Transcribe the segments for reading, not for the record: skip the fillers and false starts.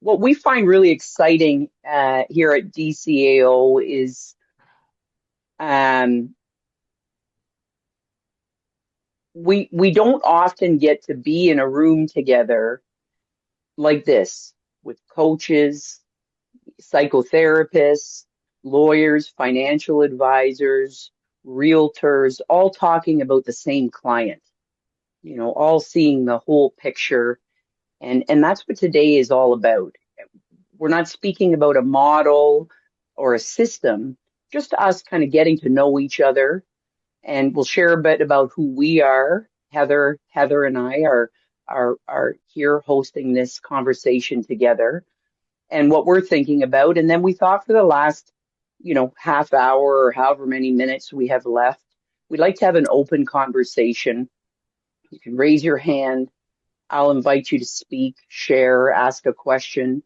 what we find really exciting here at DCAO is um, we don't often get to be in a room together like this with coaches, psychotherapists, lawyers, financial advisors, realtors, all talking about the same client, all seeing the whole picture. And that's what today is all about. We're not speaking about a model or a system, just us kind of getting to know each other. And we'll share a bit about who we are. Heather and I are here hosting this conversation together and what we're thinking about. And then we thought for the last, half hour or however many minutes we have left, we'd like to have an open conversation. You can raise your hand. I'll invite you to speak, share, ask a question,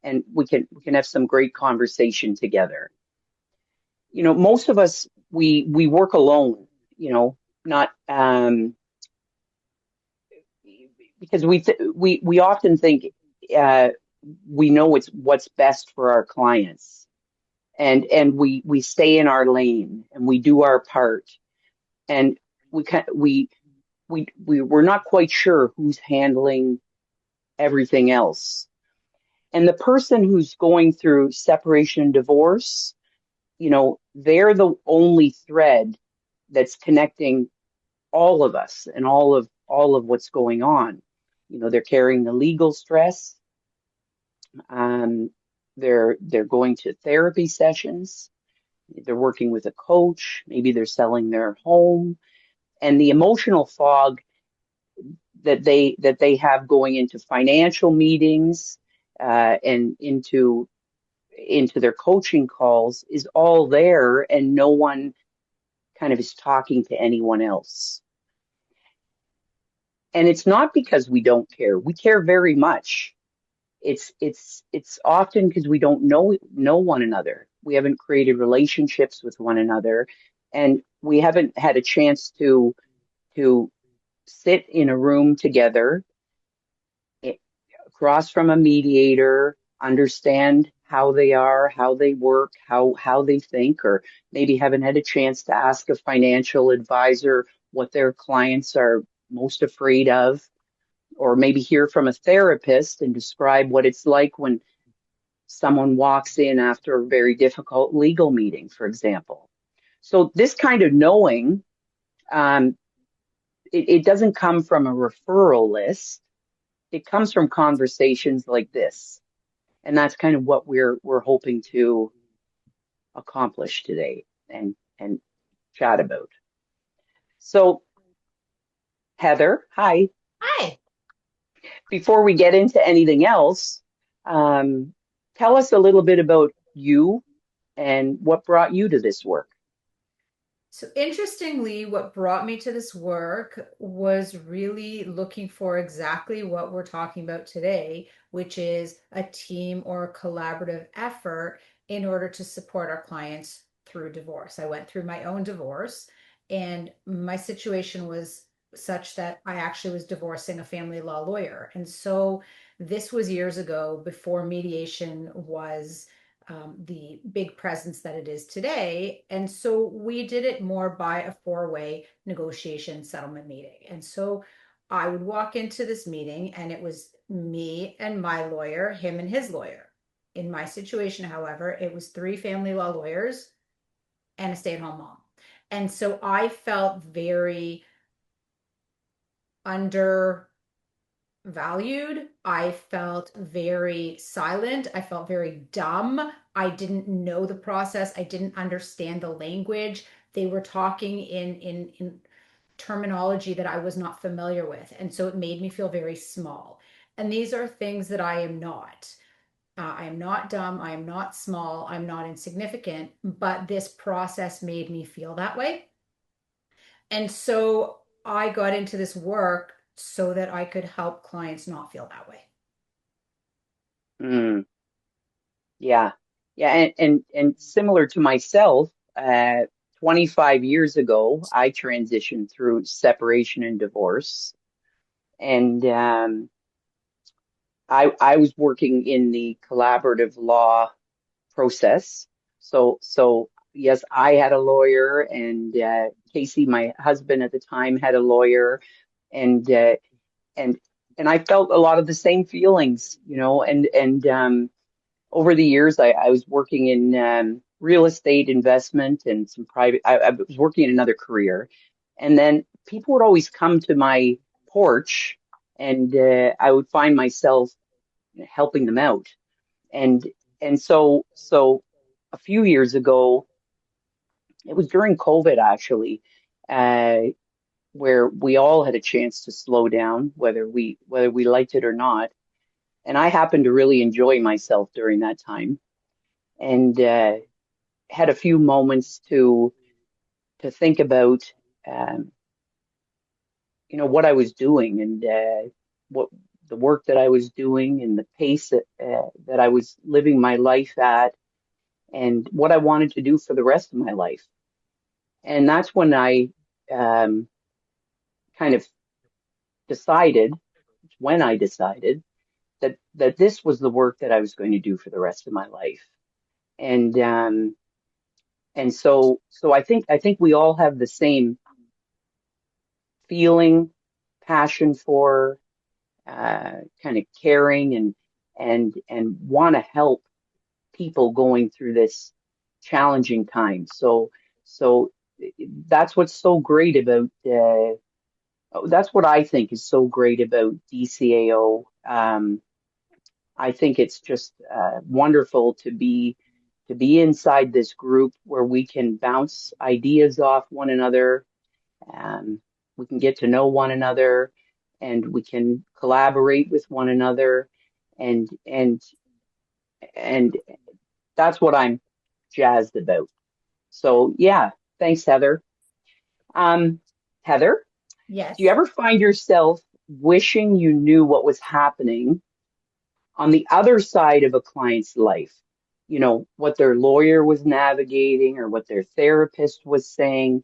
and we can have some great conversation together. Most of us we work alone, not because we often think uh, we know what's best for our clients, and we stay in our lane and we do our part, and we can we're not quite sure who's handling everything else. And the person who's going through separation and divorce, they're the only thread that's connecting all of us and all of what's going on. They're carrying the legal stress. Um, they're going to therapy sessions. They're working with a coach. Maybe they're selling their home, and the emotional fog that they have going into financial meetings and into their coaching calls is all there, and no one kind of is talking to anyone else. And it's not because we don't care. We care very much. It's often because we don't know one another. We haven't created relationships with one another, and we haven't had a chance to sit in a room together across from a mediator, understand how they are, how they work, how they think, or maybe haven't had a chance to ask a financial advisor what their clients are most afraid of, or maybe hear from a therapist and describe what it's like when someone walks in after a very difficult legal meeting, for example. So this kind of knowing, um, it doesn't come from a referral list. It comes from conversations like this. And that's kind of what we're hoping to accomplish today and chat about. So, Heather, hi. Hi. Before we get into anything else, um, tell us a little bit about you and what brought you to this work. So, interestingly, what brought me to this work was really looking for exactly what we're talking about today, which is a team or a collaborative effort in order to support our clients through divorce. I went through my own divorce, and my situation was such that I actually was divorcing a family law lawyer. And so, this was years ago before mediation was the big presence that it is today. And so we did it more by a four-way negotiation settlement meeting. And so I would walk into this meeting and it was me and my lawyer, him and his lawyer. In my situation, however, it was three family law lawyers and a stay-at-home mom. And so I felt very under valued. I felt very silent. I felt very dumb. I didn't know the process. I didn't understand the language. They were talking in terminology that I was not familiar with. And so it made me feel very small. And these are things that I am not. I am not dumb. I am not small. I'm not insignificant. But this process made me feel that way. And so I got into this work so that I could help clients not feel that way. Mm, yeah, yeah, and similar to myself, 25 years ago, I transitioned through separation and divorce, and I was working in the collaborative law process. So yes, I had a lawyer, and Casey, my husband at the time, had a lawyer, and and and I felt a lot of the same feelings, and over the years, I was working in real estate investment and some private. I was working in another career, and then people would always come to my porch, and I would find myself helping them out, and and so a few years ago, it was during COVID actually, uh, where we all had a chance to slow down, whether we liked it or not, and I happened to really enjoy myself during that time, and had a few moments to think about um, what I was doing, and what the work that I was doing, and the pace that I was living my life at, and what I wanted to do for the rest of my life. And that's when I um, kind of decided, when I decided that this was the work that I was going to do for the rest of my life. And so I think we all have the same feeling, passion for kind of caring, and want to help people going through this challenging time. So that's what's so great about that's what I think is so great about DCAO. I think it's just wonderful to be inside this group where we can bounce ideas off one another. Um, we can get to know one another, and we can collaborate with one another, and and and that's what I'm jazzed about. So yeah, thanks, Heather. Um, Heather, do you Yes. ever find yourself wishing you knew what was happening on the other side of a client's life? What their lawyer was navigating, or what their therapist was saying.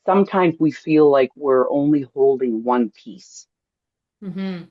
Sometimes we feel like we're only holding one piece. Hmm.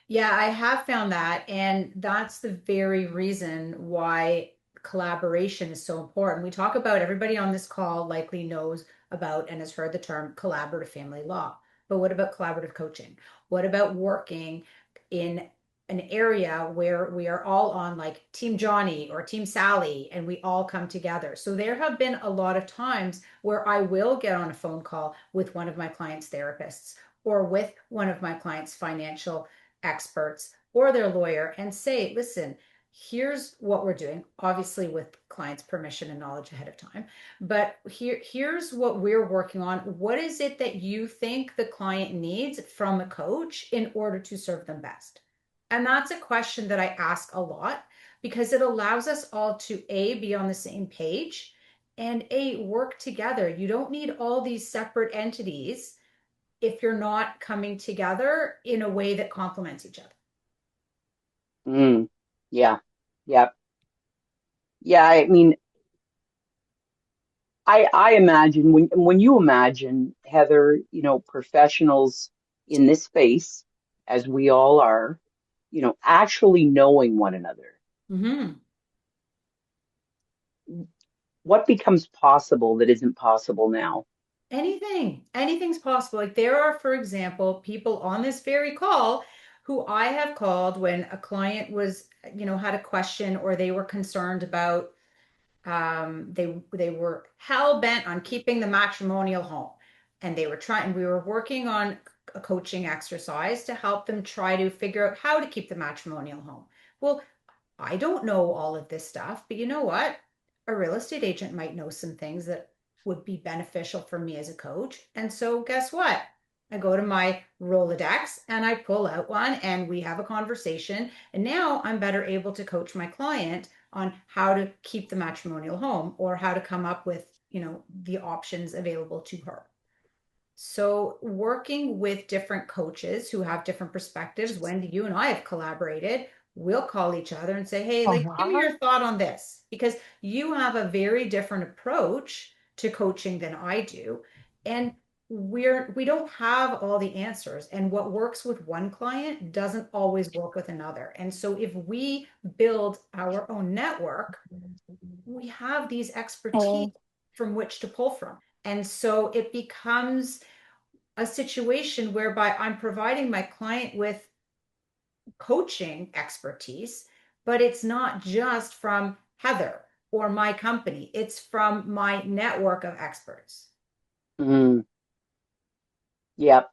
Yeah, I have found that. And that's the very reason why collaboration is so important. We talk about everybody on this call likely knows about and has heard the term collaborative family law. But what about collaborative coaching? What about working in an area where we are all on like Team Johnny or Team Sally and we all come together? So there have been a lot of times where I will get on a phone call with one of my clients' therapists or with one of my clients' financial experts or their lawyer and say, listen, here's what we're doing, obviously with client's permission and knowledge ahead of time. But here's what we're working on. What is it that you think the client needs from a coach in order to serve them best? And that's a question that I ask a lot because it allows us all to A, be on the same page, and A, work together. You don't need all these separate entities if you're not coming together in a way that complements each other. Mm, yeah, yeah, yeah. I mean, I imagine when you imagine, Heather, professionals in this space, as we all are, actually knowing one another, Mm-hmm. what becomes possible that isn't possible now? Anything's possible. Like there are, for example, people on this very call who I have called when a client was, had a question or they were concerned about they were hell bent on keeping the matrimonial home, and we were working on a coaching exercise to help them try to figure out how to keep the matrimonial home. Well, I don't know all of this stuff, but you know what? A real estate agent might know some things that would be beneficial for me as a coach. And so, guess what? I go to my Rolodex and I pull out one and we have a conversation. And now I'm better able to coach my client on how to keep the matrimonial home or how to come up with, the options available to her. So, working with different coaches who have different perspectives, Wendy, you and I have collaborated. We'll call each other and say, hey, like, give me Uh-huh. your thought on this because you have a very different approach to coaching than I do. And we don't have all the answers, and what works with one client doesn't always work with another. And so if we build our own network, we have these expertise Oh. from which to pull from. And so it becomes a situation whereby I'm providing my client with coaching expertise, but it's not just from Heather or my company, it's from my network of experts. Mm, yeah,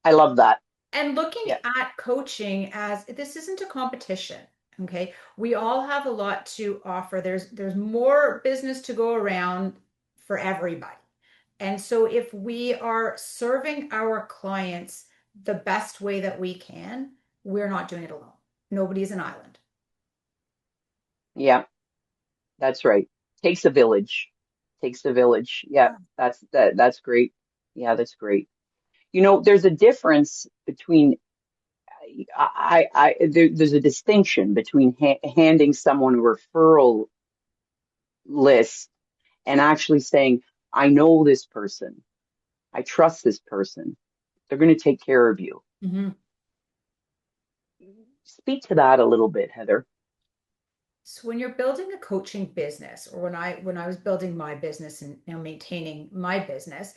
I love that. And looking Yeah. at coaching as this isn't a competition. Okay, we all have a lot to offer. There's more business to go around for everybody. And so if we are serving our clients the best way that we can, we're not doing it alone. Nobody's an island. Yeah, that's right. Takes a village. Takes a village. Yeah, that's great. Yeah, that's great. There's a difference between there's a distinction between handing someone a referral list and actually saying, I know this person. I trust this person. They're going to take care of you. Mhm. Speak to that a little bit, Heather. So when you're building a coaching business, or when I was building my business and maintaining my business,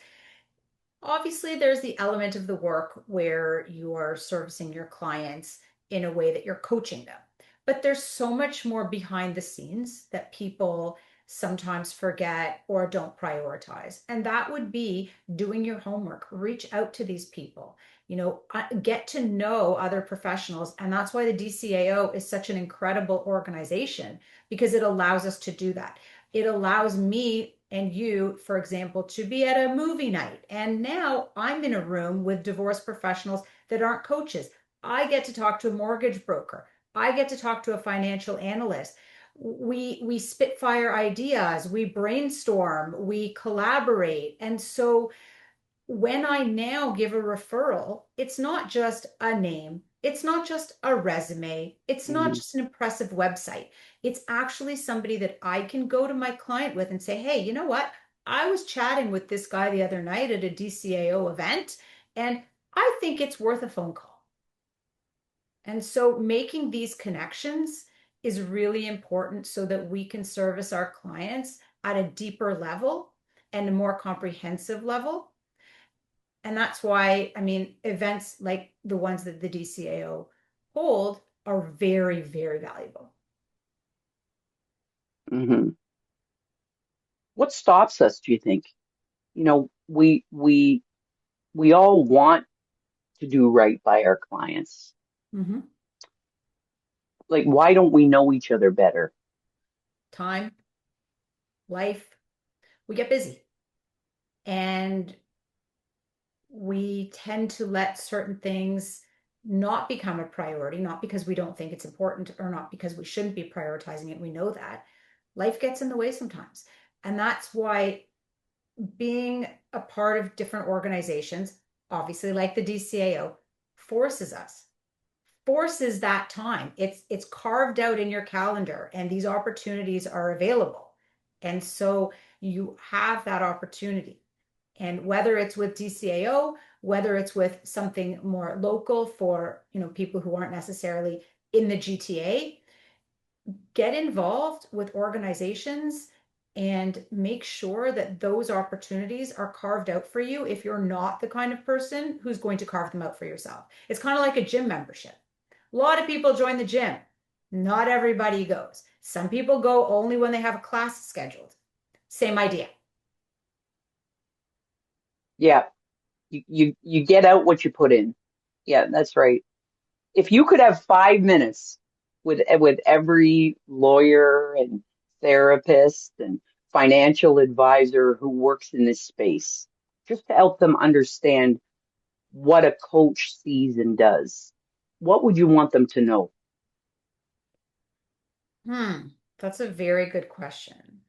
obviously there's the element of the work where you are servicing your clients in a way that you're coaching them. But there's so much more behind the scenes that people sometimes forget or don't prioritize. And that would be doing your homework, reach out to these people, get to know other professionals. And that's why the DCAO is such an incredible organization, because it allows us to do that. It allows me and you, for example, to be at a movie night. And now I'm in a room with divorce professionals that aren't coaches. I get to talk to a mortgage broker. I get to talk to a financial analyst. We spitfire ideas, we brainstorm, we collaborate. And so when I now give a referral, it's not just a name, it's not just a resume, it's not Hmm. just an impressive website. It's actually somebody that I can go to my client with and say, hey, you know what? I was chatting with this guy the other night at a DCAO event, and I think it's worth a phone call. And so making these connections is really important so that we can service our clients at a deeper level and a more comprehensive level. And that's why, I mean, events like the ones that the DCAO hold are very, very valuable. Hmm. What stops us, do you think? We all want to do right by our clients. Mhm. Like, why don't we know each other better? Time, life, we get busy, and we tend to let certain things not become a priority, not because we don't think it's important or not because we shouldn't be prioritizing it. We know that life gets in the way sometimes. And that's why being a part of different organizations, obviously like the DCAO, forces us, forces that time. It's carved out in your calendar, and these opportunities are available. And so you have that opportunity. And whether it's with DCAO, whether it's with something more local for, people who aren't necessarily in the GTA, get involved with organizations and make sure that those opportunities are carved out for you if you're not the kind of person who's going to carve them out for yourself. It's kind of like a gym membership. A lot of people join the gym. Not everybody goes. Some people go only when they have a class scheduled. Same idea. Yeah, you get out what you put in. Yeah, that's right. If you could have 5 minutes with every lawyer and therapist and financial advisor who works in this space, just to help them understand what a coach sees and does, what would you want them to know? Hmm, that's a very good question.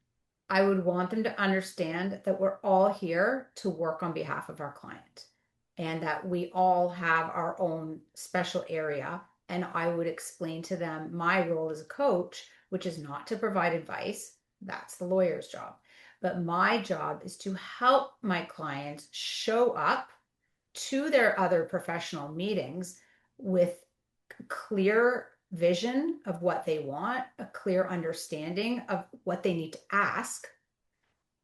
I would want them to understand that we're all here to work on behalf of our client and that we all have our own special area. And I would explain to them my role as a coach, which is not to provide advice. That's the lawyer's job. but my job is to help my clients show up to their other professional meetings with clear vision of what they want, a clear understanding of what they need to ask,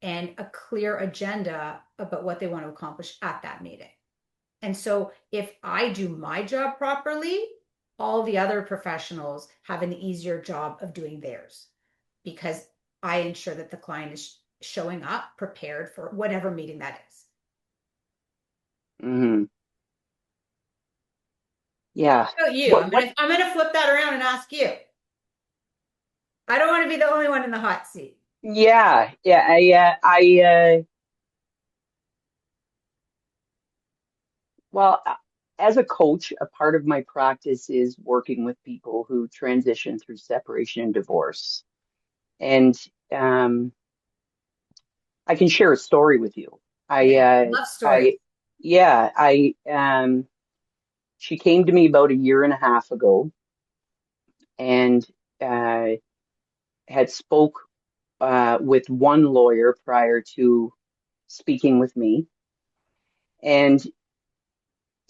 and a clear agenda about what they want to accomplish at that meeting. And so if I do my job properly, all the other professionals have an easier job of doing theirs because I ensure that the client is showing up prepared for whatever meeting that is. Hmm. Yeah. How about you? What, I'm gonna flip that around and ask you. I don't want to be the only one in the hot seat. yeah, yeah, well, as a coach, a part of my practice is working with people who transition through separation and divorce. And um, I can share a story with you. I, Okay, uh, love stories. I, yeah, she came to me about a year and a half ago and uh, had spoke with one lawyer prior to speaking with me, and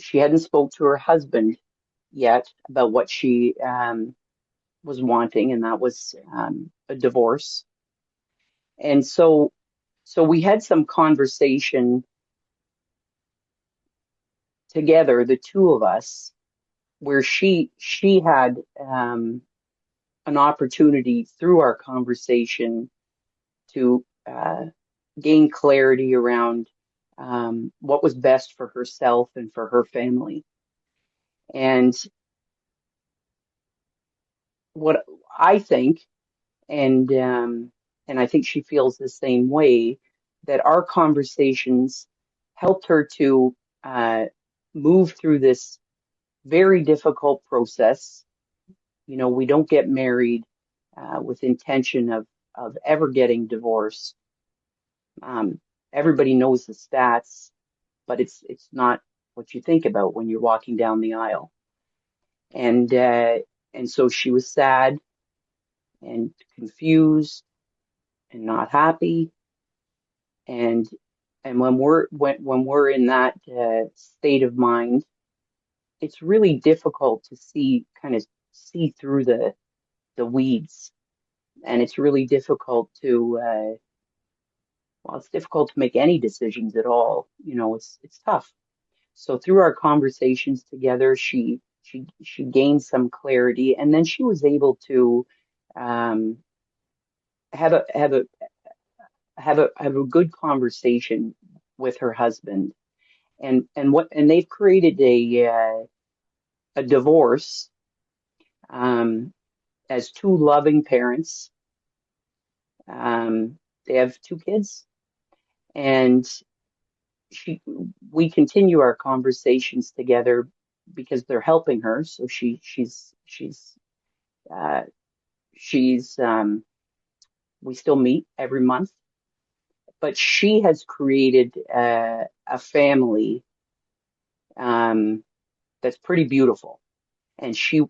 she hadn't spoke to her husband yet about what she was wanting, and that was a divorce. And so we had some conversation together, the two of us, where she had an opportunity through our conversation to gain clarity around what was best for herself and for her family. And what I think, and and I think she feels the same way, that our conversations helped her to uh, move through this very difficult process. You know, we don't get married with intention of ever getting divorced. Um, Everybody knows the stats, but it's not what you think about when you're walking down the aisle. And and so she was sad and confused and not happy. And when we're in that state of mind, it's really difficult to see through the weeds, and it's really difficult to well, it's difficult to make any decisions at all. You know, it's tough. So through our conversations together, she gained some clarity, and then she was able to um, have a good conversation with her husband, and they've created a divorce as two loving parents. Um, they have two kids, and she we continue our conversations together because they're helping her. So uh, she's we still meet every month, but she has created a family um, that's pretty beautiful. And she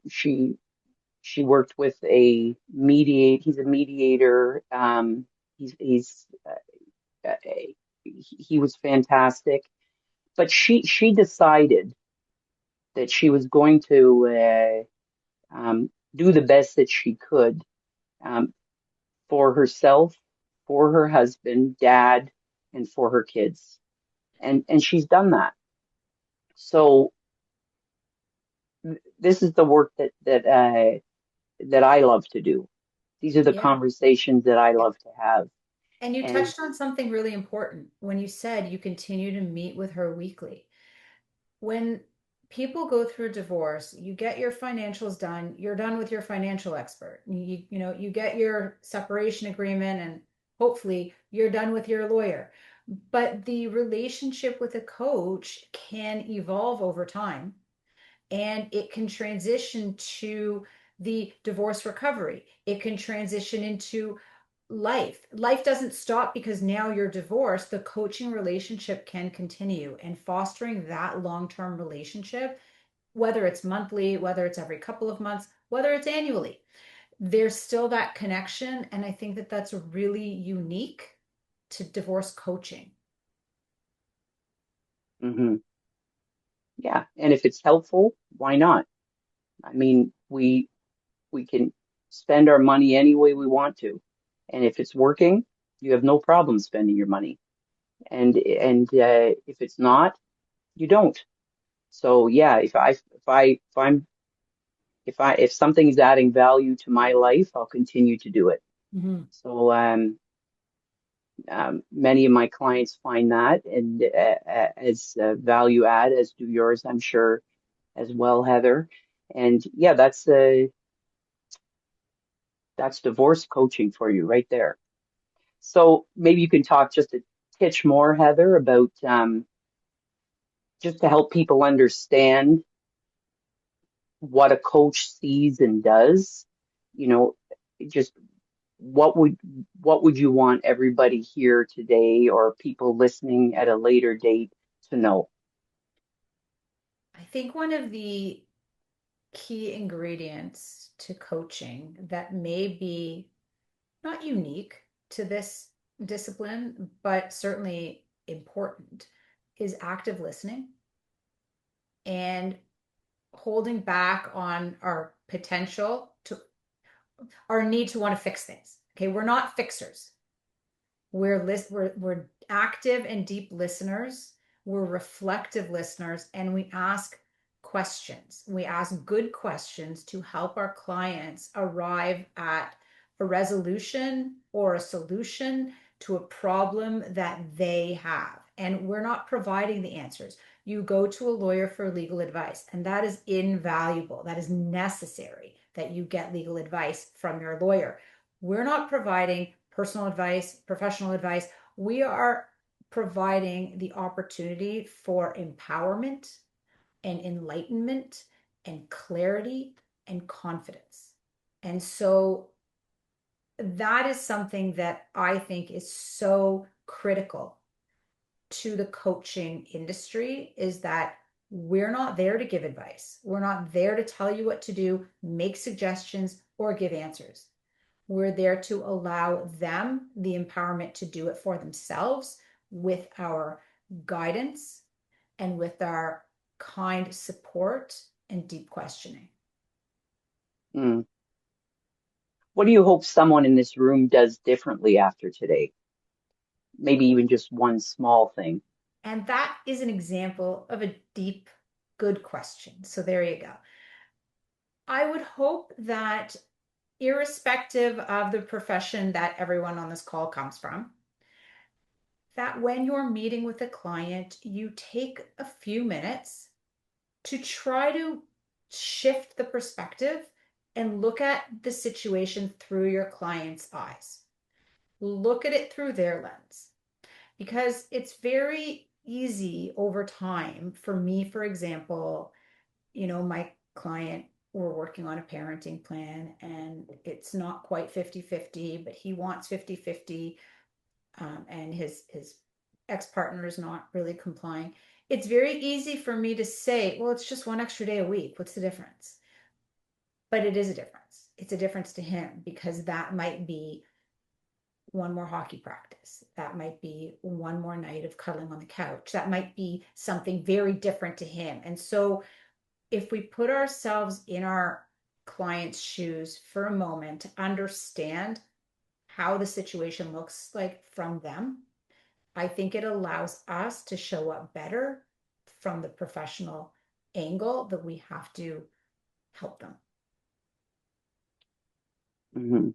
worked with a mediate. He's a mediator. He's uh, he was fantastic. But she decided that she was going to do the best that she could um, for herself, for her husband, dad, and for her kids. And she's done that. So this is the work that I love to do. These are the Yeah. conversations that I love to have. And you And touched on something really important when you said you continue to meet with her weekly. When people go through a divorce, you get your financials done, you're done with your financial expert. You get your separation agreement and hopefully you're done with your lawyer. But the relationship with a coach can evolve over time and it can transition to the divorce recovery. It can transition into life. Life doesn't stop because now you're divorced. The coaching relationship can continue and fostering that long-term relationship, whether it's monthly, whether it's every couple of months, whether it's annually, there's still that connection. And I think that that's really unique to divorce coaching? Hmm. Yeah. And if it's helpful, why not? I mean, we can spend our money any way we want to. And if it's working, you have no problem spending your money. And if it's not, you don't. So yeah, if something's adding value to my life, I'll continue to do it. Mhm. So many of my clients find that and as value add, as do yours, I'm sure as well, Heather. And yeah, that's divorce coaching for you right there. So maybe you can talk just a titch more, Heather, about just to help people understand what a coach sees and does. You know, just what would what would you want everybody here today or people listening at a later date to know? I think one of the key ingredients to coaching that may be not unique to this discipline, but certainly important, is active listening and holding back on our potential to our need to want to fix things. Okay, we're not fixers. We're active and deep listeners. We're reflective listeners, and we ask questions. We ask good questions to help our clients arrive at a resolution or a solution to a problem that they have. And we're not providing the answers. You go to a lawyer for legal advice, and that is invaluable. That is necessary that you get legal advice from your lawyer. We're not providing personal advice, professional advice. We are providing the opportunity for empowerment and enlightenment and clarity and confidence. And so that is something that I think is so critical to the coaching industry, is that we're not there to give advice. We're not there to tell you what to do, make suggestions, or give answers. We're there to allow them the empowerment to do it for themselves with our guidance and with our kind support and deep questioning. Hmm. What do you hope someone in this room does differently after today? Maybe even just one small thing. And that is an example of a deep, good question. So there you go. I would hope that, irrespective of the profession that everyone on this call comes from, that when you're meeting with a client, you take a few minutes to try to shift the perspective and look at the situation through your client's eyes. Look at it through their lens. Because it's very easy over time for me, for example, my client, we're working on a parenting plan and it's not quite 50-50, but he wants 50-50, and his ex-partner is not really complying. It's very easy for me to say, well, it's just one extra day a week. What's the difference? But it is a difference. It's a difference to him, because that might be one more hockey practice. That might be one more night of cuddling on the couch. That might be something very different to him. And so if we put ourselves in our client's shoes for a moment to understand how the situation looks like from them, I think it allows us to show up better from the professional angle that we have to help them. Hmm.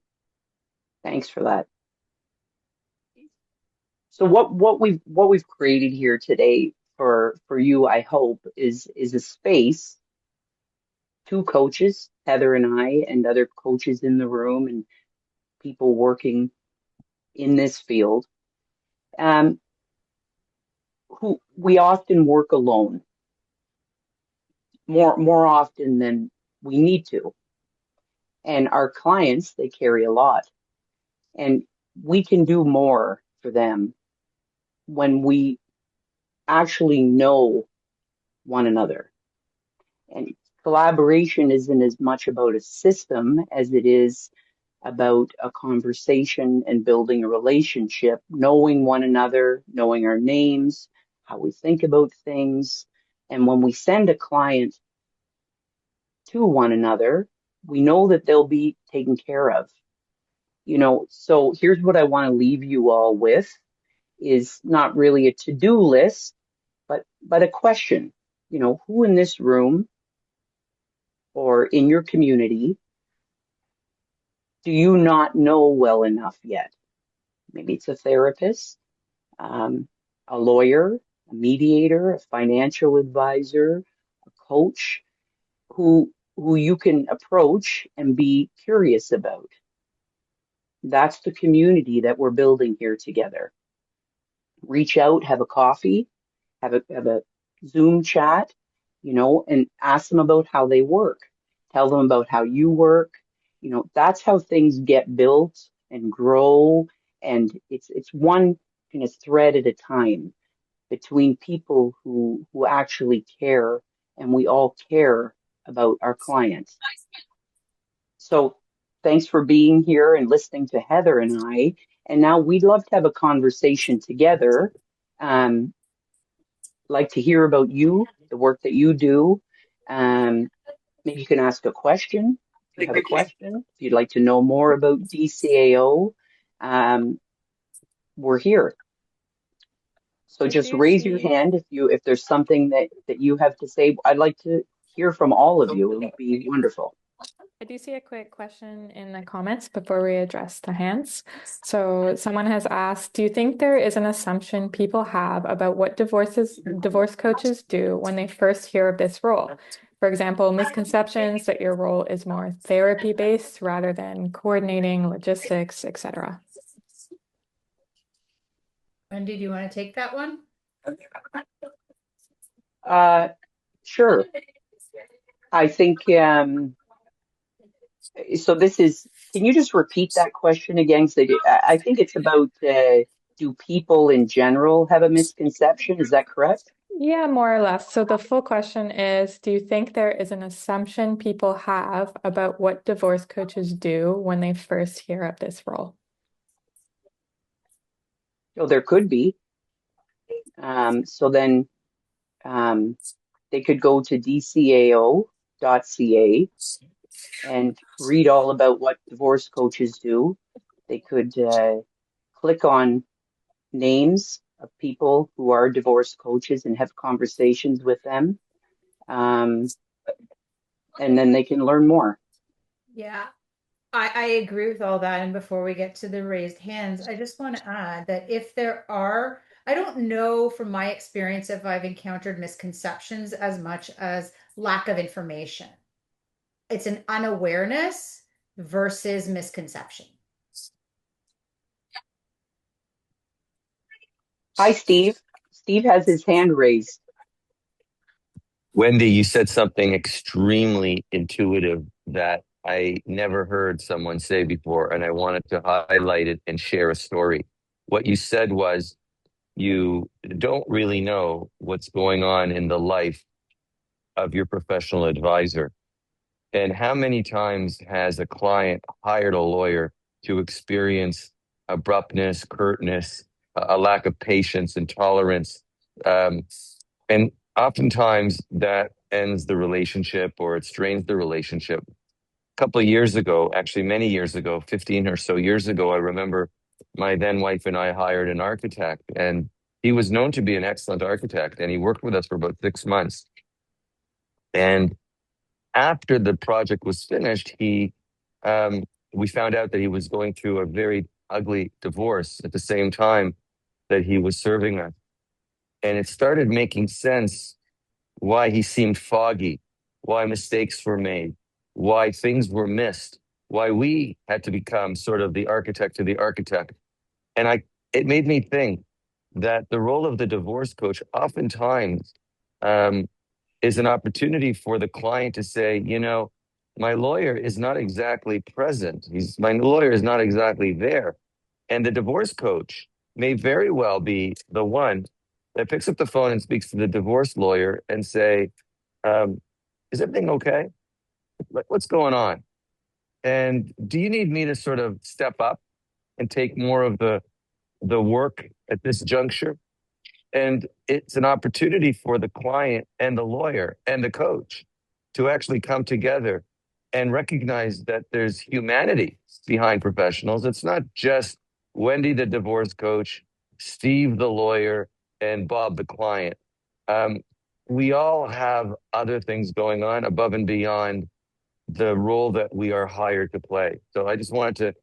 Thanks for that. So what we've created here today for you, I hope, is a space, two coaches, Heather and I, and other coaches in the room and people working in this field, um, who we often work alone, more often than we need to. And our clients, they carry a lot, and we can do more for them when we actually know one another. And collaboration isn't as much about a system as it is about a conversation and building a relationship, knowing one another, knowing our names, how we think about things. And when we send a client to one another, we know that they'll be taken care of. So here's what I want to leave you all with is not really a to-do list, but a question. Who in this room or in your community do you not know well enough yet? Maybe it's a therapist, um, a lawyer, a mediator, a financial advisor, a coach who you can approach and be curious about. That's the community that we're building here together. Reach out, have a coffee, have a Zoom chat, and ask them about how they work. Tell them about how you work. That's how things get built and grow. And it's one kind of thread at a time between people who actually care, and we all care about our clients. So thanks for being here and listening to Heather and I. And now we'd love to have a conversation together. Um, like to hear about you, the work that you do. Um, Maybe you can ask a question if you have a question. If you'd like to know more about DCAO, um, we're here. So I just do raise your see. hand if there's something that you have to say. I'd like to hear from all of you. It would be wonderful. I do see a quick question in the comments before we address the hands. So someone has asked, do you think there is an assumption people have about what divorce coaches do when they first hear of this role? For example, misconceptions that your role is more therapy based rather than coordinating logistics, etc. Wendy, do you want to take that one? Sure. I think so. Can you just repeat that question again? So I think it's about do people in general have a misconception? Is that correct? Yeah, more or less. So the full question is, do you think there is an assumption people have about what divorce coaches do when they first hear of this role? So there could be. So then they could go to dcao.ca and read all about what divorce coaches do. They could click on names of people who are divorce coaches and have conversations with them. And then they can learn more. Yeah, I agree with all that. And before we get to the raised hands, I just want to add that if there are, I don't know from my experience if I've encountered misconceptions as much as lack of information. It's an unawareness versus misconception. Hi, Steve. Steve has his hand raised. Wendy, you said something extremely intuitive that I never heard someone say before, and I wanted to highlight it and share a story. What you said was you don't really know what's going on in the life of your professional advisor. And how many times has a client hired a lawyer to experience abruptness, curtness, a lack of patience and tolerance? Um, and oftentimes that ends the relationship or it strains the relationship. A couple of years ago, actually many years ago, 15 or so years ago, I remember my then wife and I hired an architect, and he was known to be an excellent architect, and he worked with us for about 6 months. And after the project was finished, um, we found out that he was going through a very ugly divorce at the same time that he was serving us. And it started making sense why he seemed foggy, why mistakes were made, why things were missed, why we had to become sort of the architect to the architect. And it made me think that the role of the divorce coach oftentimes um, is an opportunity for the client to say, my lawyer is not exactly present. My lawyer is not exactly there. And the divorce coach may very well be the one that picks up the phone and speaks to the divorce lawyer and say, is everything okay? What's going on? And do you need me to sort of step up and take more of the work at this juncture? And it's an opportunity for the client and the lawyer and the coach to actually come together and recognize that there's humanity behind professionals. It's not just Wendy, the divorce coach, Steve, the lawyer, and Bob, the client. Um, we all have other things going on above and beyond the role that we are hired to play. So I just wanted to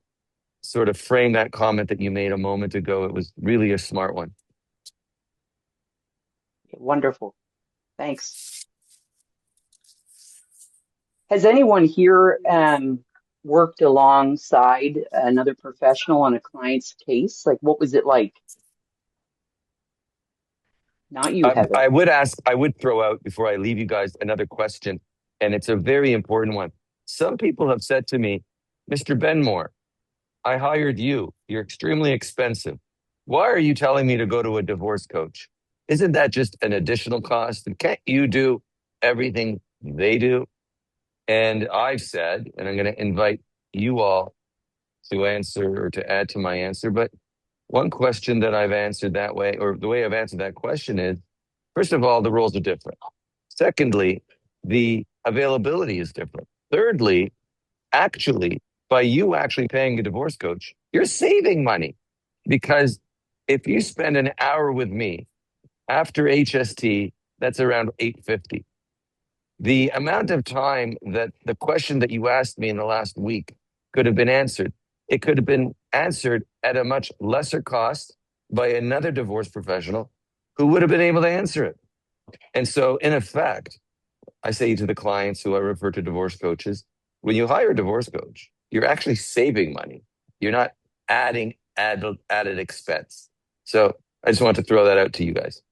sort of frame that comment that you made a moment ago. It was really a smart one. Wonderful. Thanks. Has anyone here worked alongside another professional on a client's case? Like, what was it like? Not you, Heather. I would throw out before I leave you guys another question, and it's a very important one. Some people have said to me, Mr. Benmore, I hired you. You're extremely expensive. Why are you telling me to go to a divorce coach? Isn't that just an additional cost? And can't you do everything they do? And I've said, and I'm going to invite you all to answer or to add to my answer, but one question that I've answered that way, or the way I've answered that question is, first of all, the roles are different. Secondly, the availability is different. Thirdly, actually, by you actually paying a divorce coach, you're saving money because if you spend an hour with me after HST, that's around $850. The amount of time that the question that you asked me in the last week could have been answered, it could have been answered at a much lesser cost by another divorce professional who would have been able to answer it. And so, in effect, I say to the clients who I refer to divorce coaches, when you hire a divorce coach, you're actually saving money. You're not adding added expense. So I just want to throw that out to you guys.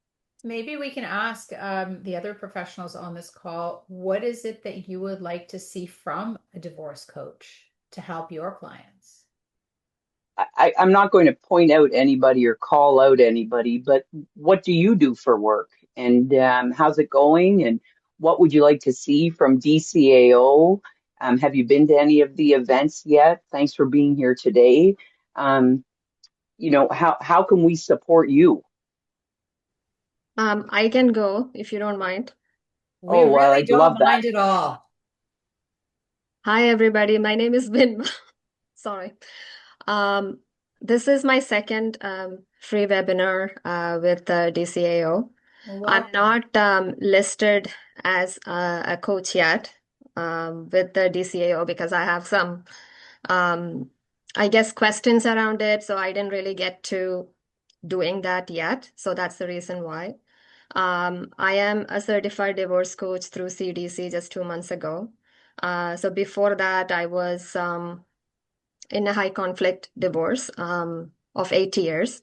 Maybe we can ask the other professionals on this call, what is it that you would like to see from a divorce coach to help your clients? I'm not going to point out anybody or call out anybody, but what do you do for work? And how's it going? And what would you like to see from DCAO? Have you been to any of the events yet? Thanks for being here today. How can we support you? I can go if you don't mind. We Oh, well, really I'd don't love that. mind at all. Hi, everybody. My name is Bin. Sorry. This is my second free webinar with the DCAO. I'm not listed as a coach yet with the DCAO because I have some, I guess, questions around it. So I didn't really get to doing that yet. So that's the reason why. I am a certified divorce coach through CDC just 2 months ago. So before that, I was in a high conflict divorce of 8 years.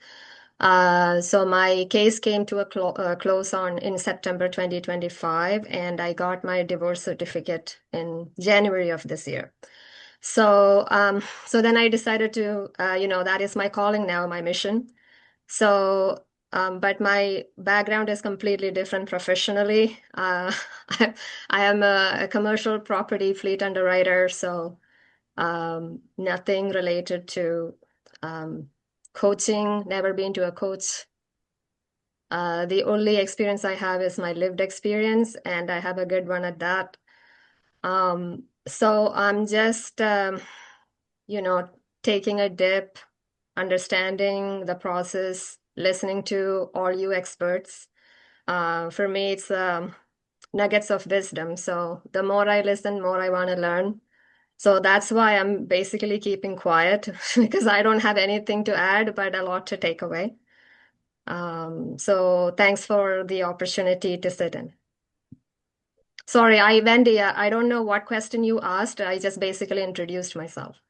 So my case came to a close in September 2025, and I got my divorce certificate in January of this year. So then I decided to, that is my calling now, my mission. So, but my background is completely different professionally. I am a commercial property fleet underwriter, so nothing related to coaching, never been to a coach. The only experience I have is my lived experience, and I have a good one at that. So I'm just, taking a dip, understanding the process, listening to all you experts. For me, it's nuggets of wisdom. So the more I listen, more I want to learn. So that's why I'm basically keeping quiet because I don't have anything to add, but a lot to take away. So thanks for the opportunity to sit in. Sorry, Wendy, I don't know what question you asked. I just basically introduced myself.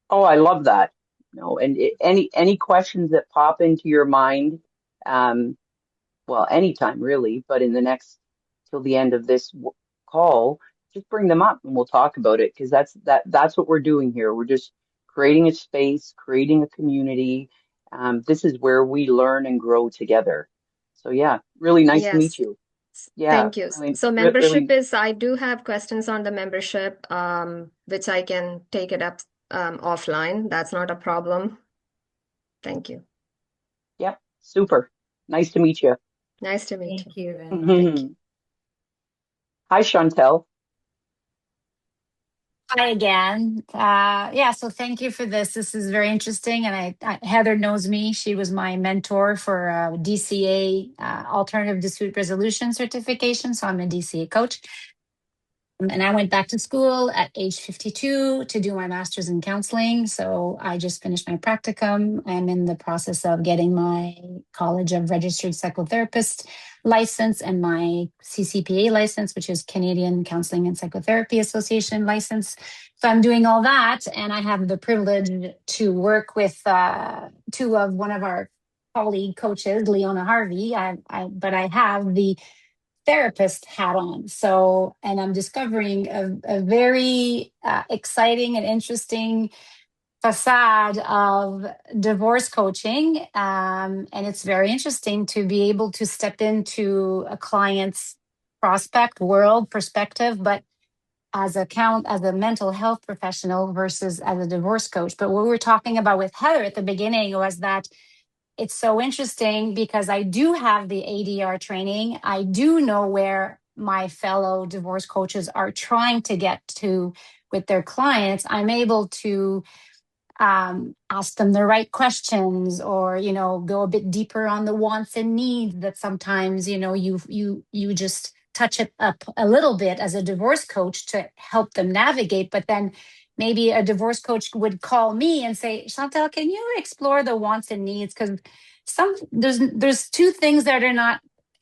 Oh, I love that. And any questions that pop into your mind, well, anytime really, but in the next till the end of this call, just bring them up and we'll talk about it because that's what we're doing here. We're just creating a space, creating a community. This is where we learn and grow together. So yeah, really nice to meet Yes. you. Yeah, Thank you. really, So membership really. is, I do have questions on the membership, which I can take it up offline. That's not a problem. Thank you. Yep, super. Nice to meet you. Nice to meet you. Thank you, Vinny. Thank you. Hi, Chantel. Hi again. Yeah, so thank you for this. This is very interesting. And Heather knows me. She was my mentor for DCA, Alternative Dispute Resolution certification. So I'm a DCA coach. And I went back to school at age 52 to do my master's in counseling. So I just finished my practicum. I'm in the process of getting my College of Registered Psychotherapist license and my CCPA license, which is Canadian Counseling and Psychotherapy Association license. So I'm doing all that. And I have the privilege to work with one of our colleague coaches, Leona Harvey. But I have the therapist hat on. So, and I'm discovering a very exciting and interesting facade of divorce coaching. And it's very interesting to be able to step into a client's prospect world perspective, but as a mental health professional versus as a divorce coach. But what we were talking about with Heather at the beginning was that it's so interesting because I do have the ADR training. I do know where my fellow divorce coaches are trying to get to with their clients. I'm able to ask them the right questions, or go a bit deeper on the wants and needs that sometimes you just touch it up a little bit as a divorce coach to help them navigate. But then maybe a divorce coach would call me and say, Chantal, can you explore the wants and needs, because there's two things that are not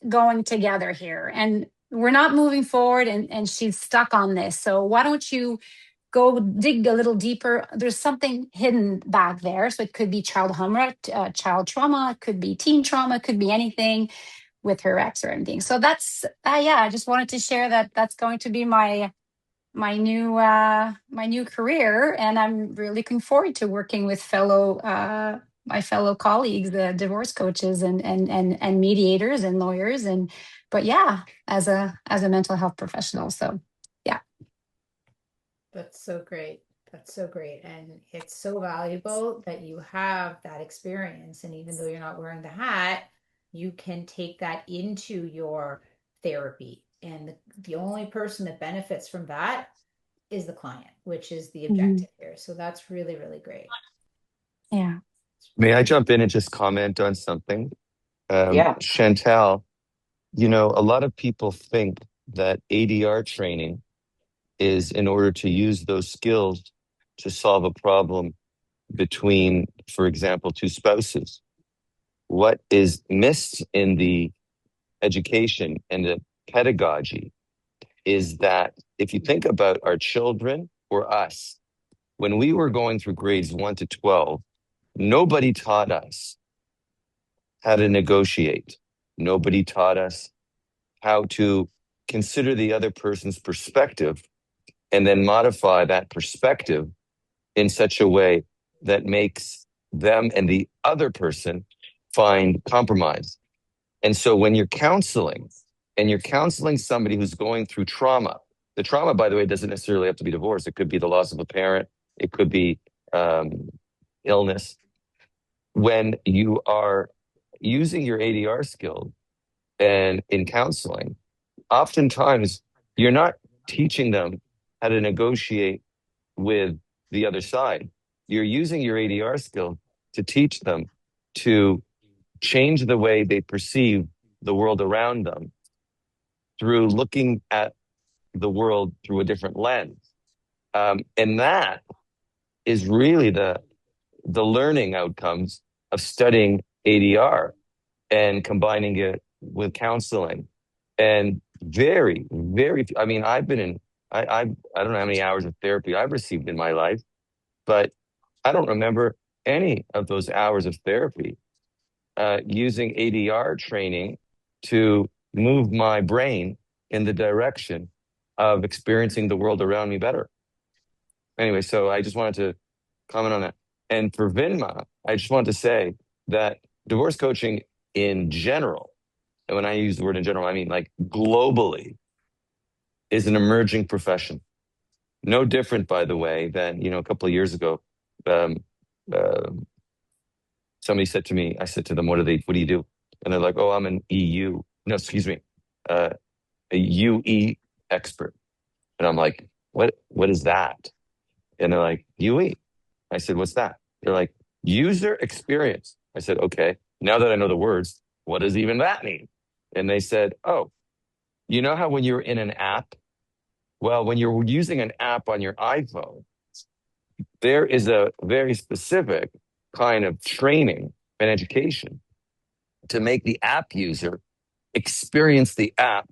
going together here, and we're not moving forward, and she's stuck on this. So why don't you go dig a little deeper? There's something hidden back there. So it could be child trauma, it could be teen trauma, it could be anything with her ex or anything. So that's yeah, I just wanted to share that that's going to be my new career, and I'm really looking forward to working with my fellow colleagues, the divorce coaches and mediators and lawyers, but yeah, as a mental health professional. So yeah. That's so great. That's so great. And it's so valuable that you have that experience. And even though you're not wearing the hat, you can take that into your therapy. And the only person that benefits from that is the client, which is the objective here. So that's really, really great. Yeah. May I jump in and just comment on something? Yeah. Chantal, a lot of people think that ADR training is in order to use those skills to solve a problem between, for example, two spouses. What is missed in the education and the pedagogy is that if you think about our children or us, when we were going through grades 1 to 12, nobody taught us how to negotiate. Nobody taught us how to consider the other person's perspective and then modify that perspective in such a way that makes them and the other person find compromise. And so when you're counseling and you're counseling somebody who's going through trauma, the trauma, by the way, doesn't necessarily have to be divorce. It could be the loss of a parent. It could be illness. When you are using your ADR skills and in counseling, oftentimes you're not teaching them how to negotiate with the other side. You're using your ADR skill to teach them to change the way they perceive the world around them through looking at the world through a different lens. And that is really the learning outcomes of studying ADR and combining it with counseling. And very, very, I mean, I've been in, I don't know how many hours of therapy I've received in my life, but I don't remember any of those hours of therapy using ADR training to move my brain in the direction of experiencing the world around me better. Anyway, so I just wanted to comment on that. And for Vinma, I just want to say that divorce coaching in general and when I use the word in general, I mean like globally, is an emerging profession. No different, by the way, than, a couple of years ago, um, uh, somebody said to me, I said to them, what do you do? And they're like, oh, I'm an EU. No, excuse me, a UE expert. And I'm like, what is that? And they're like, UE. I said, what's that? They're like, user experience. I said, okay, now that I know the words, what does even that mean? And they said, oh, you know how when you're in an app? Well, when you're using an app on your iPhone, there is a very specific kind of training and education to make the app user experience the app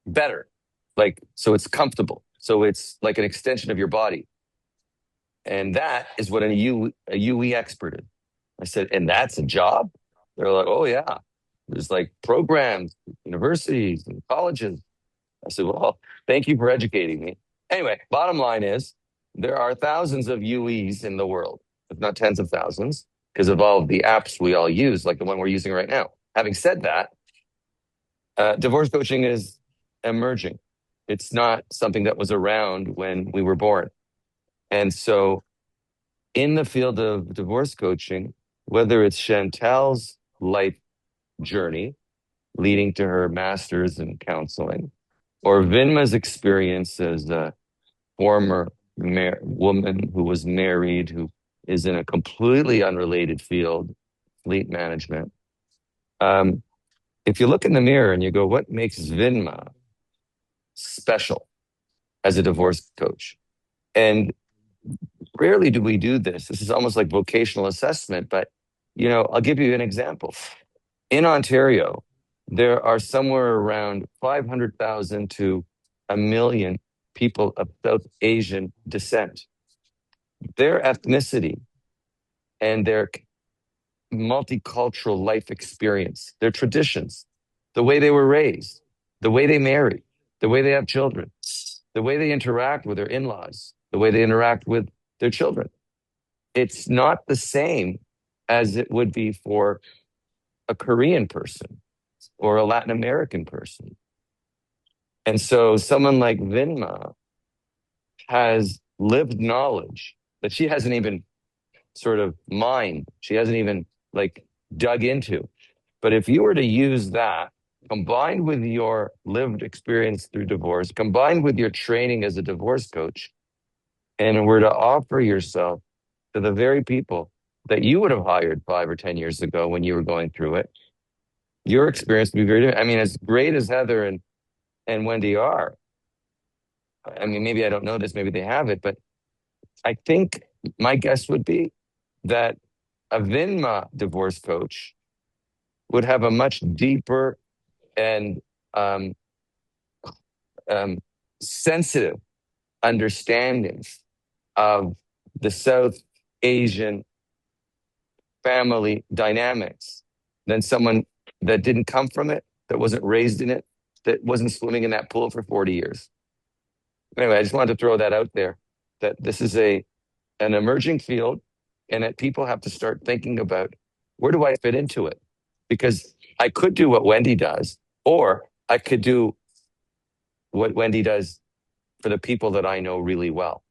better. Like, so it's comfortable. So it's like an extension of your body. And that is what a UE expert is. I said, and that's a job? They're like, oh, yeah. There's like programs, universities, and colleges. I said, well, thank you for educating me. Anyway, bottom line is there are thousands of UEs in the world, if not tens of thousands, because of all of the apps we all use, like the one we're using right now. Having said that, divorce coaching is emerging. It's not something that was around when we were born. And so in the field of divorce coaching, whether it's Chantal's life journey leading to her master's in counseling, or Vinma's experience as a former woman who was married, who is in a completely unrelated field, fleet management. If you look in the mirror and you go, what makes Vinma special as a divorce coach? And rarely do we do this. This is almost like vocational assessment, but I'll give you an example. In Ontario, there are somewhere around 500,000 to 1 million people of South Asian descent. Their ethnicity and their multicultural life experience, their traditions, the way they were raised, the way they marry, the way they have children, the way they interact with their in-laws, the way they interact with their children. It's not the same as it would be for a Korean person or a Latin American person. And so someone like Vinma has lived knowledge that she hasn't even sort of mined. She hasn't even like dug into. But if you were to use that combined with your lived experience through divorce, combined with your training as a divorce coach, and were to offer yourself to the very people that you would have hired 5 or 10 years ago when you were going through it, your experience would be very different. I mean, as great as Heather and Wendy are, I mean, maybe I don't know this, maybe they have it, but I think my guess would be that a Vinma divorce coach would have a much deeper and sensitive understanding of the South Asian family dynamics than someone that didn't come from it, that wasn't raised in it, that wasn't swimming in that pool for 40 years. Anyway, I just wanted to throw that out there, that this is an emerging field, and that people have to start thinking about, where do I fit into it? Because I could do what Wendy does, or I could do what Wendy does for the people that I know really well.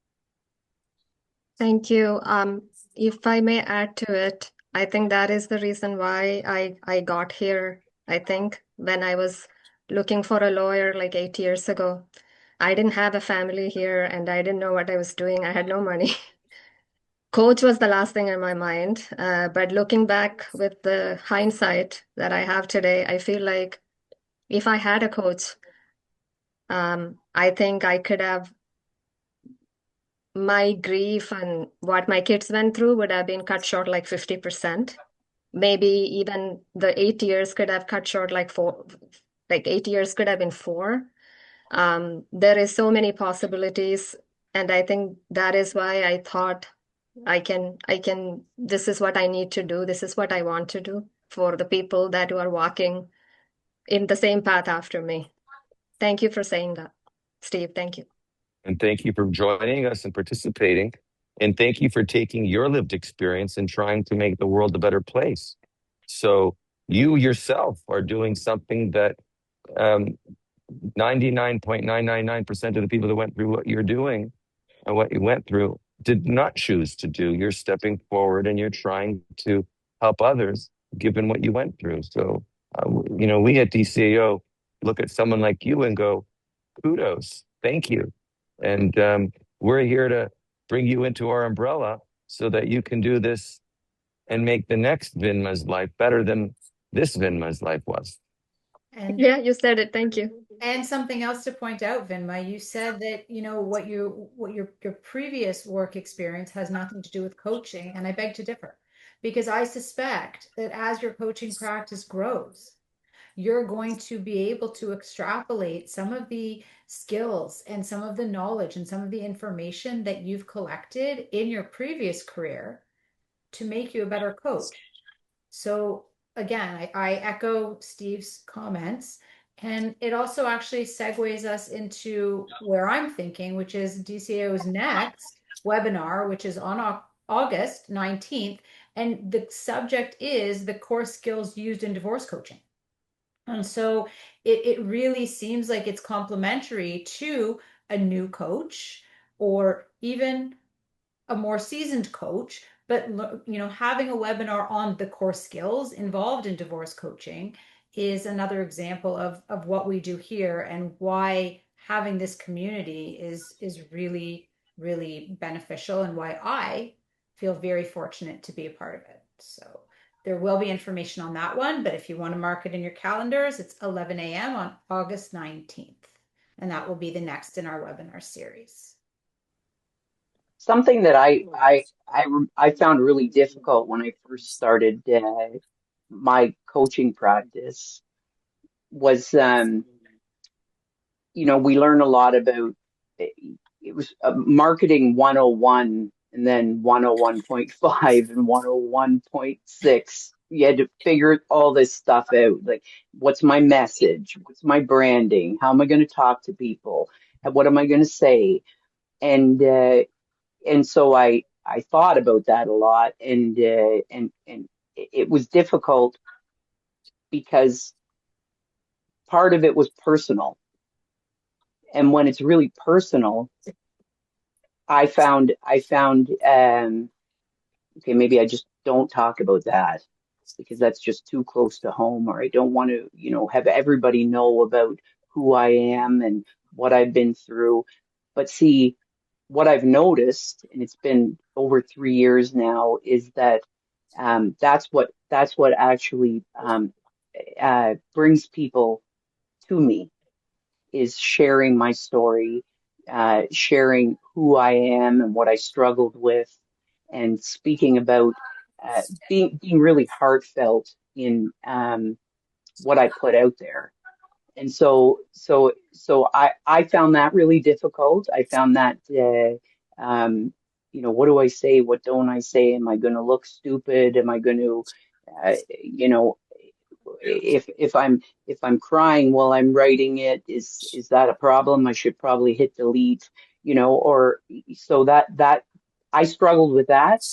Thank you. If I may add to it, I think that is the reason why I got here. I think when I was looking for a lawyer like 8 years ago, I didn't have a family here and I didn't know what I was doing. I had no money. Coach was the last thing in my mind. But looking back with the hindsight that I have today, I feel like if I had a coach, I think I could have, my grief and what my kids went through would have been cut short like 50%. Maybe even the 8 years could have cut short like 8 years could have been 4. There is so many possibilities. And I think that is why I thought this is what I need to do. This is what I want to do for the people that are walking in the same path after me. Thank you for saying that, Steve. Thank you. And thank you for joining us and participating. And thank you for taking your lived experience and trying to make the world a better place. So you yourself are doing something that 99.999% of the people that went through what you're doing and what you went through did not choose to do. You're stepping forward and you're trying to help others given what you went through. So, we at DCAO look at someone like you and go, kudos, thank you. And we're here to bring you into our umbrella so that you can do this and make the next Vinma's life better than this Vinma's life was. And Yeah, you said it. Thank you. and something else to point out, Vinma, you said that, what your previous work experience has nothing to do with coaching, and I beg to differ. Because I suspect that as your coaching practice grows, you're going to be able to extrapolate some of the skills and some of the knowledge and some of the information that you've collected in your previous career to make you a better coach. So again, I echo Steve's comments, and it also actually segues us into where I'm thinking, which is DCAO's next webinar, which is on August 19th, and the subject is the core skills used in divorce coaching. And so it really seems like it's complementary to a new coach or even a more seasoned coach, but having a webinar on the core skills involved in divorce coaching is another example of what we do here and why having this community is really, really beneficial and why I feel very fortunate to be a part of it. So there will be information on that one, but if you want to mark it in your calendars, it's 11 a.m. on August 19th, and that will be the next in our webinar series. Something that I found really difficult when I first started my coaching practice was, we learn a lot about it was marketing 101 and then 101.5 and 101.6. You had to figure all this stuff out. Like, what's my message? What's my branding? How am I going to talk to people? And what am I going to say? And so I thought about that a lot, and it was difficult because part of it was personal. And when it's really personal, I found okay, maybe I just don't talk about that because that's just too close to home, or I don't want to, have everybody know about who I am and what I've been through. But see, what I've noticed, and it's been over 3 years now, is that that's what actually brings people to me, is sharing my story, sharing who I am and what I struggled with, and speaking about being really heartfelt in what I put out there. And so I found that really difficult. I found that what do I say? What don't I say? Am I going to look stupid? Am I going to you know if I'm crying while I'm writing it, is that a problem? I should probably hit delete, or so that I struggled with that,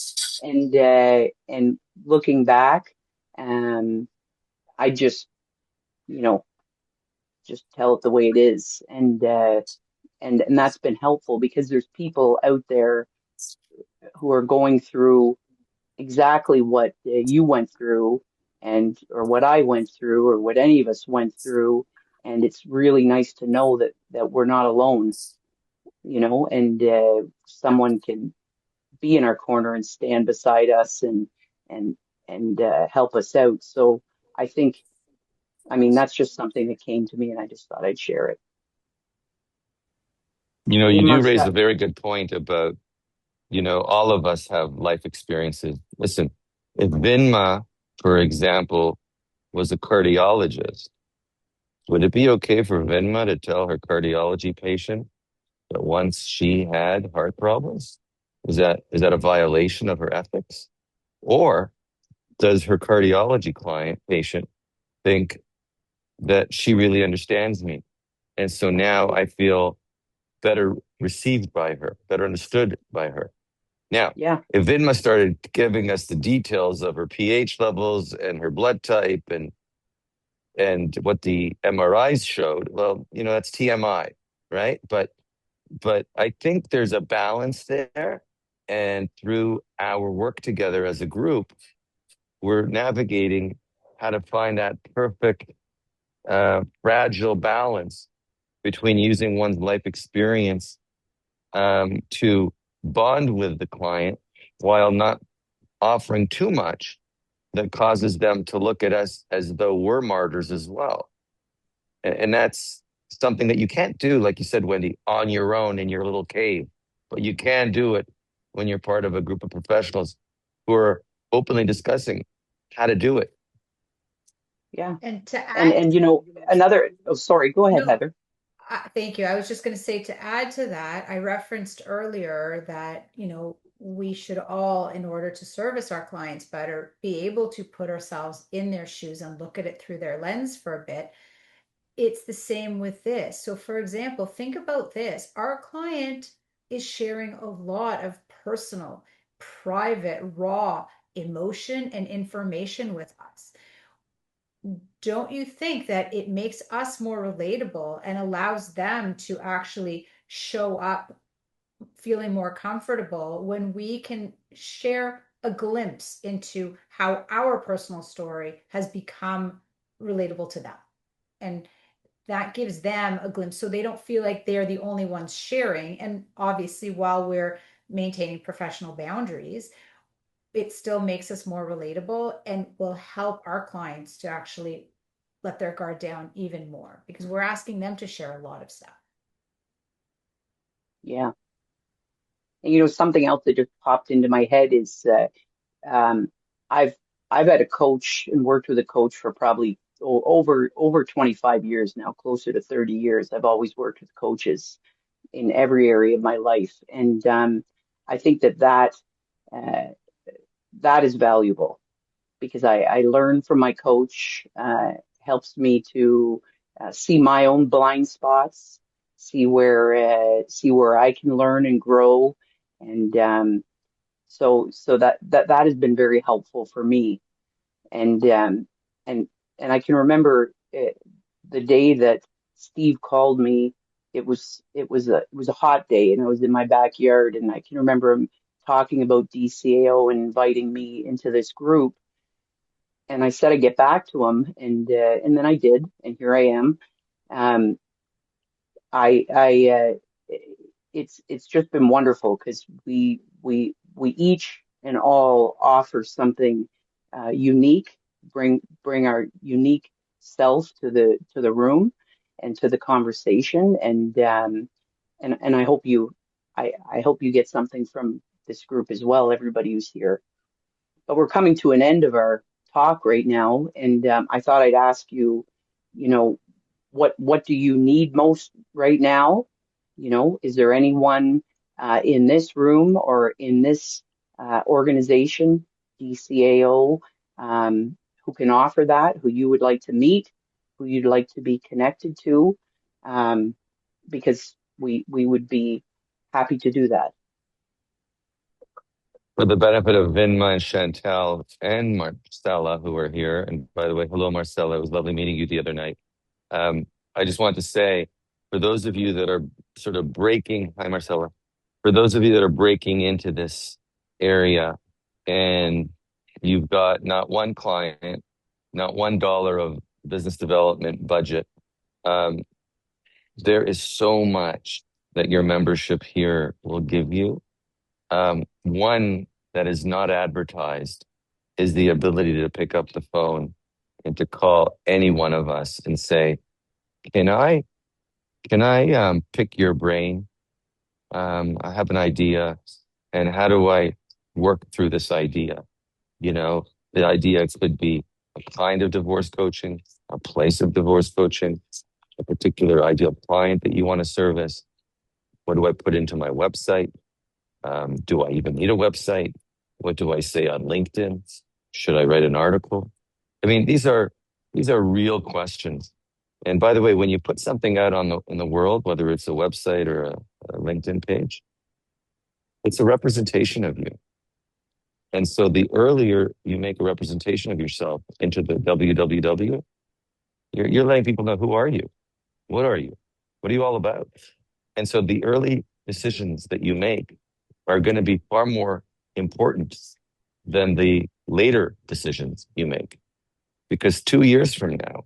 and looking back, I you know just tell it the way it is, and that's been helpful because there's people out there who are going through exactly what you went through, and or what I went through, or what any of us went through, and it's really nice to know that we're not alone, and someone can be in our corner and stand beside us and help us out. So I mean, that's just something that came to me, and I just thought I'd share it. You do Amongst raise a that, very good point about, all of us have life experiences. Listen, if Vinma, for example, was a cardiologist, would it be okay for Vinma to tell her cardiology patient that once she had heart problems? Is that a violation of her ethics? Or does her cardiology patient think that she really understands me? And so now I feel better received by her, better understood by her. Now, Yeah. if Vinma started giving us the details of her pH levels and her blood type and what the MRIs showed, well, that's TMI, right? But I think there's a balance there. And through our work together as a group, we're navigating how to find that perfect fragile balance between using one's life experience to bond with the client while not offering too much that causes them to look at us as though we're martyrs as well. And that's something that you can't do, like you said, Wendy, on your own in your little cave. But you can do it when you're part of a group of professionals who are openly discussing how to do it. Yeah. And to And add, oh, sorry, go ahead, no, Heather. thank you. I was just going to say, to add to that, I referenced earlier that, we should all, in order to service our clients better, be able to put ourselves in their shoes and look at it through their lens for a bit. It's the same with this. So, for example, think about this. Our client is sharing a lot of personal, private, raw emotion and information with us. Don't you think that it makes us more relatable and allows them to actually show up feeling more comfortable when we can share a glimpse into how our personal story has become relatable to them? And that gives them a glimpse so they don't feel like they're the only ones sharing. And obviously, while we're maintaining professional boundaries, it still makes us more relatable and will help our clients to actually let their guard down even more, because we're asking them to share a lot of stuff. Yeah. And something else that just popped into my head is um, I've I've had a coach and worked with a coach for probably over 25 years now, closer to 30 years. I've always worked with coaches in every area of my life, and I think uh, that is valuable because I learn from my coach. Helps me to see my own blind spots, see where I can learn and grow, and so that has been very helpful for me. And and and I can remember the day that Steve called me. It was a hot day, and I was in my backyard, and I can remember him talking about DCAO and inviting me into this group. And I said I'd get back to him, and then I did, and here I am. Um, I it's just been wonderful because we each and all offer something unique, bring our unique self to the room and to the conversation, and I hope you get something from this group as well, everybody who's here. But we're coming to an end of our talk right now, and I thought I'd ask you, you know, what do you need most right now? Is there anyone in this room or in this organization, DCAO, who can offer that, who you would like to meet, who you'd like to be connected to? Because we would be happy to do that. For the benefit of Vinma and Chantel and Marcella, who are here, and by the way, hello, Marcella. It was lovely meeting you the other night. Um, I just want to say, for those of you that are sort of hi, Marcella. For those of you that are breaking into this area and you've got not one client, not $1 of business development budget, um, there is so much that your membership here will give you. One that is not advertised is the ability to pick up the phone and to call any one of us and say, can I pick your brain? I have an idea, and how do I work through this idea? The idea could be a kind of divorce coaching, a place of divorce coaching, a particular ideal client that you want to service. What do I put into my website? Do I even need a website? What do I say on LinkedIn? Should I write an article? I mean, these are real questions. And by the way, when you put something out in the world, whether it's a website or a LinkedIn page, It's a representation of you. And so the earlier you make a representation of yourself into the www, you're letting people know, who are you? What are you? What are you all about? And so the early decisions that you make are going to be far more important than the later decisions you make. Because 2 years from now,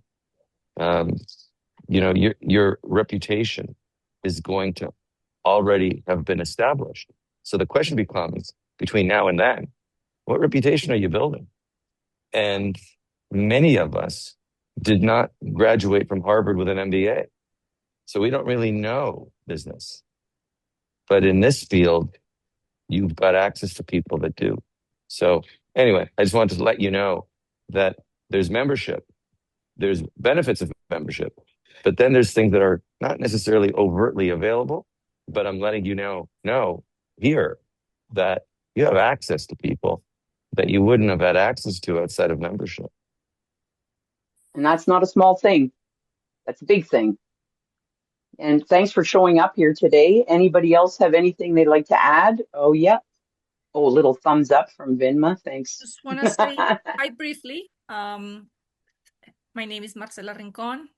your reputation is going to already have been established. So the question becomes, between now and then, what reputation are you building? And many of us did not graduate from Harvard with an MBA. So we don't really know business. But in this field, you've got access to people that do. So anyway, I just wanted to let you know that there's membership, there's benefits of membership, but then there's things that are not necessarily overtly available, but I'm letting you know here that you have access to people that you wouldn't have had access to outside of membership. And that's not a small thing. That's a big thing. And thanks for showing up here today. Anybody else have anything they'd like to add? Oh, yeah. Oh, a little thumbs up from Vinma. Thanks. Just want to say hi briefly. My name is Marcela Rincon.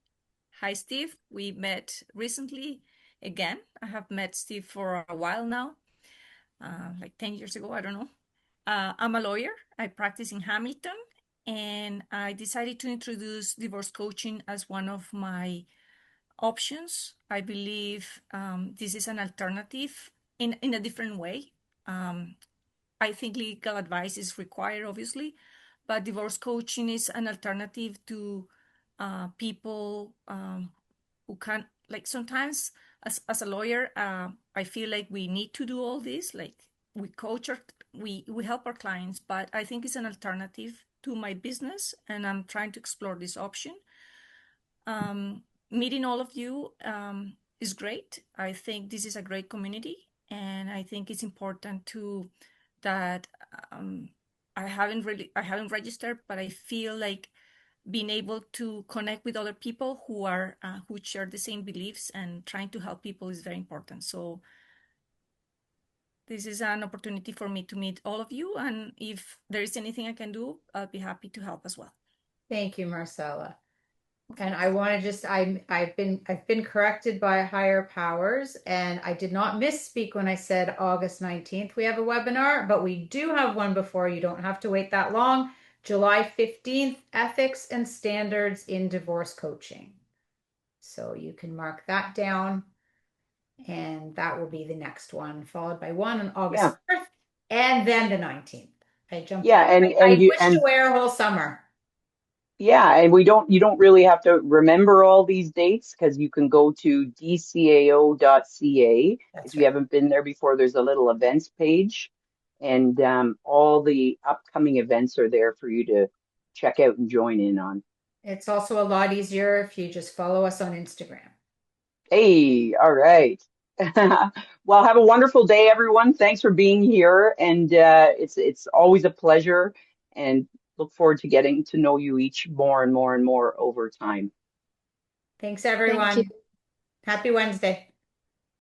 Hi, Steve. We met recently again. I have met Steve for a while now, like 10 years ago, I don't know. I'm a lawyer. I practice in Hamilton, and I decided to introduce divorce coaching as one of my options. I believe this is an alternative in a different way. I think legal advice is required, obviously, but divorce coaching is an alternative to people who can't, like sometimes as a lawyer, I feel like we need to do all this. Like we coach we help our clients, but I think it's an alternative to my business, and I'm trying to explore this option. Meeting all of you is great. I think this is a great community, and I think it's important that I haven't registered, but I feel like being able to connect with other people who share the same beliefs and trying to help people is very important. So this is an opportunity for me to meet all of you, and if there is anything I can do, I'll be happy to help as well. Thank you, Marcella. And I want to just, I've been corrected by higher powers, and I did not misspeak when I said August 19th we have a webinar, but we do have one before. You don't have to wait that long. July 15th, Ethics and Standards in Divorce Coaching. So you can mark that down, and that will be the next one, followed by one on August 4th, and then the 19th. I jumped. Yeah, I wished away our whole summer. Yeah, and you don't really have to remember all these dates, because you can go to dcao.ca. If you haven't been there before, there's a little events page, and all the upcoming events are there for you to check out and join in on. It's also a lot easier if you just follow us on Instagram. Hey, all right. Well, have a wonderful day, everyone. Thanks for being here, and it's always a pleasure, and look forward to getting to know you each more and more and more over time. Thanks, everyone. Thank you. Happy Wednesday.